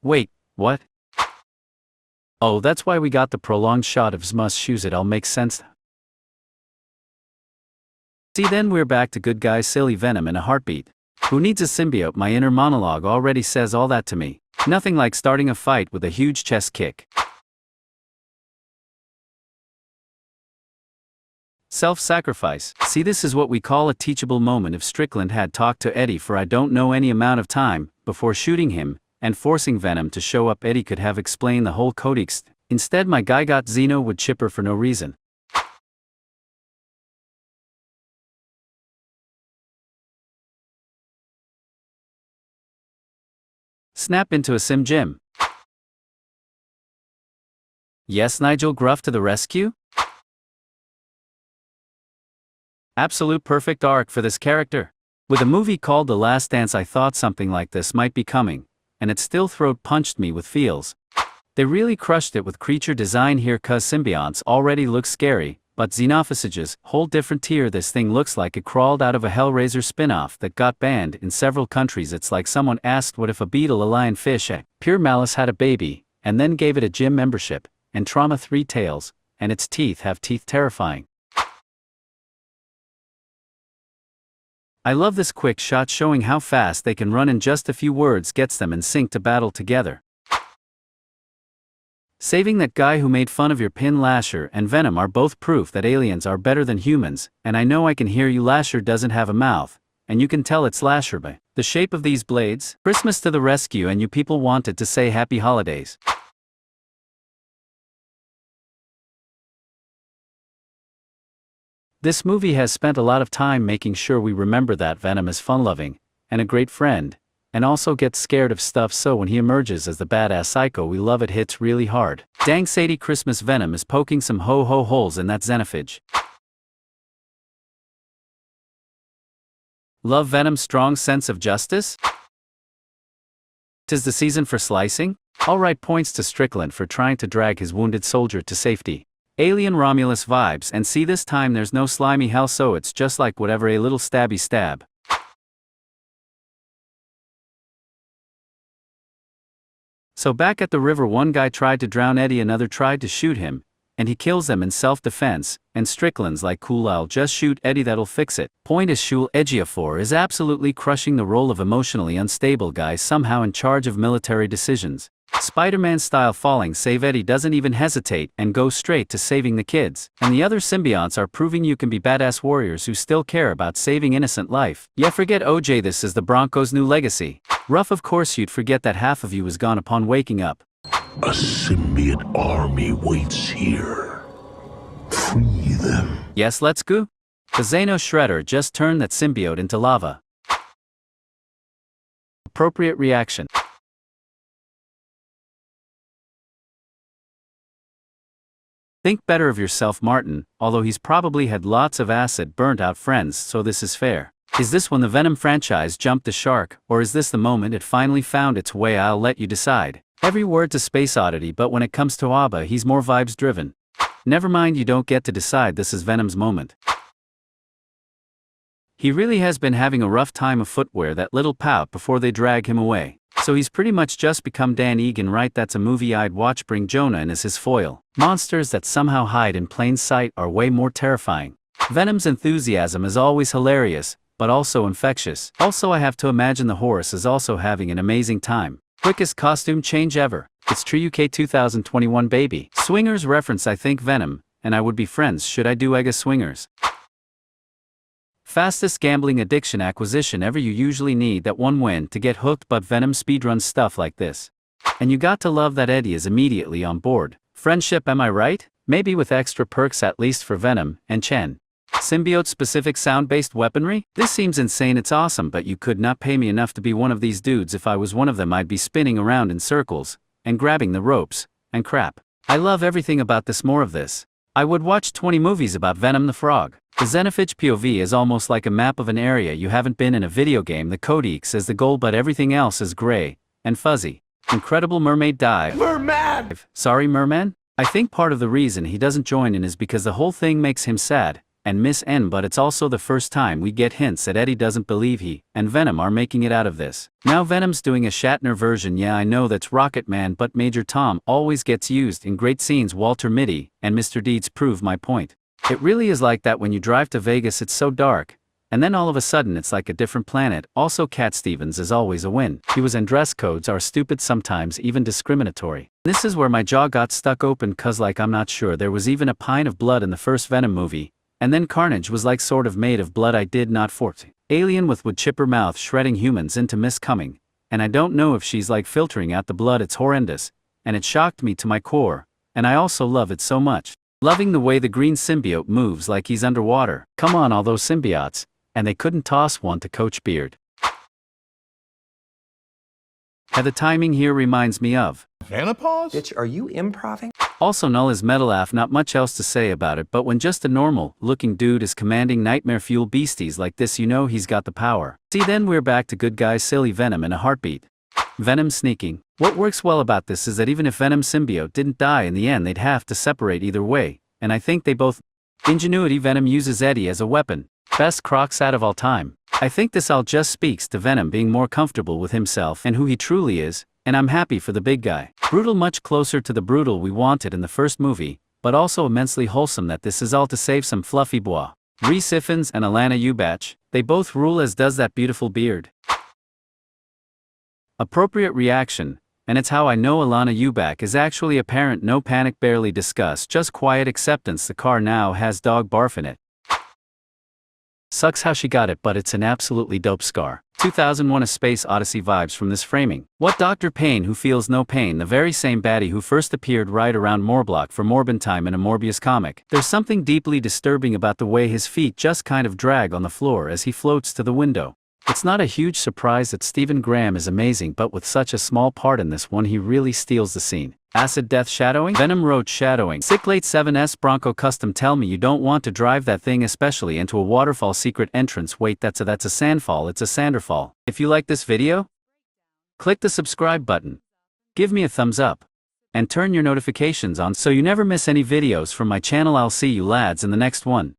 Wait, what? Oh, that's why we got the prolonged shot of Zmus shoes. It all makes sense. See, then we're back to good guy silly Venom in a heartbeat. Who needs a symbiote? My inner monologue already says all that to me. Nothing like starting a fight with a huge chest kick. Self-sacrifice. See, this is what we call a teachable moment. If Strickland had talked to Eddie for I don't know any amount of time, before shooting him, and forcing Venom to show up, Eddie could have explained the whole codex. Instead, my guy got Xeno with Chipper for no reason. Snap into a sim gym. Yes, Nigel Gruff to the rescue? Absolute perfect arc for this character. With a movie called The Last Dance, I thought something like this might be coming, and it still throat punched me with feels. They really crushed it with creature design here, cuz symbionts already look scary, but xenophasages, whole different tier. This thing looks like it crawled out of a Hellraiser spin-off that got banned in several countries. It's like someone asked what if a beetle, a lionfish, pure malice had a baby, and then gave it a gym membership, and trauma 3 tails, and its teeth have teeth. Terrifying. I love this quick shot showing how fast they can run in just a few words gets them in sync to battle together. Saving that guy who made fun of your pin. Lasher and Venom are both proof that aliens are better than humans, and I know I can hear you. Lasher doesn't have a mouth, and you can tell it's Lasher by the shape of these blades. Christmas to the rescue, and you people wanted to say happy holidays. This movie has spent a lot of time making sure we remember that Venom is fun-loving, and a great friend, and also gets scared of stuff, so when he emerges as the badass psycho we love, it hits really hard. Dang Sadie Christmas, Venom is poking some ho-ho holes in that xenophage. Love Venom's strong sense of justice? 'Tis the season for slicing? Alright, points to Strickland for trying to drag his wounded soldier to safety. Alien Romulus vibes, and see, this time there's no slimy hell, so it's just like whatever, a little stabby stab. So back at the river, one guy tried to drown Eddie, another tried to shoot him, and he kills them in self-defense, and Strickland's like, cool, I'll just shoot Eddie, that'll fix it. Point is, Shul Ejiofor is absolutely crushing the role of emotionally unstable guy somehow in charge of military decisions. Spider-Man style falling save. Eddie doesn't even hesitate and goes straight to saving the kids. And the other symbionts are proving you can be badass warriors who still care about saving innocent life. Yeah, forget OJ, this is the Broncos' new legacy. Rough, of course you'd forget that half of you is gone upon waking up. A symbiote army waits here. Free them. Yes, let's go. The Xeno Shredder just turned that symbiote into lava. Appropriate reaction. Think better of yourself, Martin, although he's probably had lots of acid burnt out friends, so this is fair. Is this when the Venom franchise jumped the shark, or is this the moment it finally found its way? I'll let you decide. Every word to Space Oddity, but when it comes to Abba, he's more vibes driven. Never mind, you don't get to decide, this is Venom's moment. He really has been having a rough time of footwear, that little pout before they drag him away. So he's pretty much just become Dan Egan, right? That's a movie I'd watch. Bring Jonah in as his foil. Monsters that somehow hide in plain sight are way more terrifying. Venom's enthusiasm is always hilarious, but also infectious. Also, I have to imagine the horse is also having an amazing time. Quickest costume change ever. It's true, UK 2021 baby. Swingers reference, I think Venom, and I would be friends should I do Ega Swingers. Fastest gambling addiction acquisition ever. You usually need that one win to get hooked, but Venom speedruns stuff like this. And you got to love that Eddie is immediately on board. Friendship, am I right? Maybe with extra perks, at least for Venom and Chen. Symbiote-specific sound-based weaponry? This seems insane. It's awesome, but you could not pay me enough to be one of these dudes. If I was one of them, I'd be spinning around in circles, and grabbing the ropes, and crap. I love everything about this. More of this. I would watch 20 movies about Venom the Frog. The xenophage POV is almost like a map of an area you haven't been in a video game. The codex is the goal, but everything else is gray and fuzzy. Incredible Mermaid Dive. Merman! Sorry, Merman? I think part of the reason he doesn't join in is because the whole thing makes him sad, and Miss N, but it's also the first time we get hints that Eddie doesn't believe he and Venom are making it out of this. Now Venom's doing a Shatner version. Yeah, I know that's Rocket Man, but Major Tom always gets used in great scenes. Walter Mitty and Mr. Deeds prove my point. It really is like that when you drive to Vegas. It's so dark, and then all of a sudden it's like a different planet. Also, Cat Stevens is always a win. He was, and dress codes are stupid, sometimes even discriminatory. This is where my jaw got stuck open, cause like I'm not sure there was even a pint of blood in the first Venom movie, and then Carnage was like sort of made of blood. I did not force. Alien with wood chipper mouth shredding humans into Miss Cumming, and I don't know if she's like filtering out the blood. It's horrendous, and it shocked me to my core, and I also love it so much. Loving the way the green symbiote moves like he's underwater. Come on, all those symbiotes. And they couldn't toss one to Coach Beard. And the timing here reminds me of Vanapause? Bitch, are you improving? Also, Null is Metalaf. Not much else to say about it, but when just a normal looking dude is commanding nightmare fuel beasties like this, you know he's got the power. See, then we're back to good guy silly Venom in a heartbeat. Venom sneaking. What works well about this is that even if Venom symbiote didn't die in the end, they'd have to separate either way, and I think they both. Ingenuity. Venom uses Eddie as a weapon. Best Crocs out of all time. I think this all just speaks to Venom being more comfortable with himself and who he truly is, and I'm happy for the big guy. Brutal, much closer to the brutal we wanted in the first movie, but also immensely wholesome that this is all to save some fluffy bois. Rhys Ifans and Alana Ubach, they both rule, as does that beautiful beard. Appropriate reaction, and it's how I know Alana Ubach is actually a parent. No panic, barely discuss, just quiet acceptance. The car now has dog barf in it. Sucks how she got it, but it's an absolutely dope scar. 2001: A Space Odyssey vibes from this framing. What, Dr. Payne who feels no pain, the very same baddie who first appeared right around Morblock for Morbin time in a Morbius comic. There's something deeply disturbing about the way his feet just kind of drag on the floor as he floats to the window. It's not a huge surprise that Stephen Graham is amazing, but with such a small part in this one, he really steals the scene. Acid death shadowing? Venom Road shadowing. Sick late 7S Bronco Custom. Tell me you don't want to drive that thing, especially into a waterfall secret entrance. Wait, that's a sandfall. It's a sanderfall. If you like this video, click the subscribe button, give me a thumbs up, and turn your notifications on so you never miss any videos from my channel. I'll see you lads in the next one.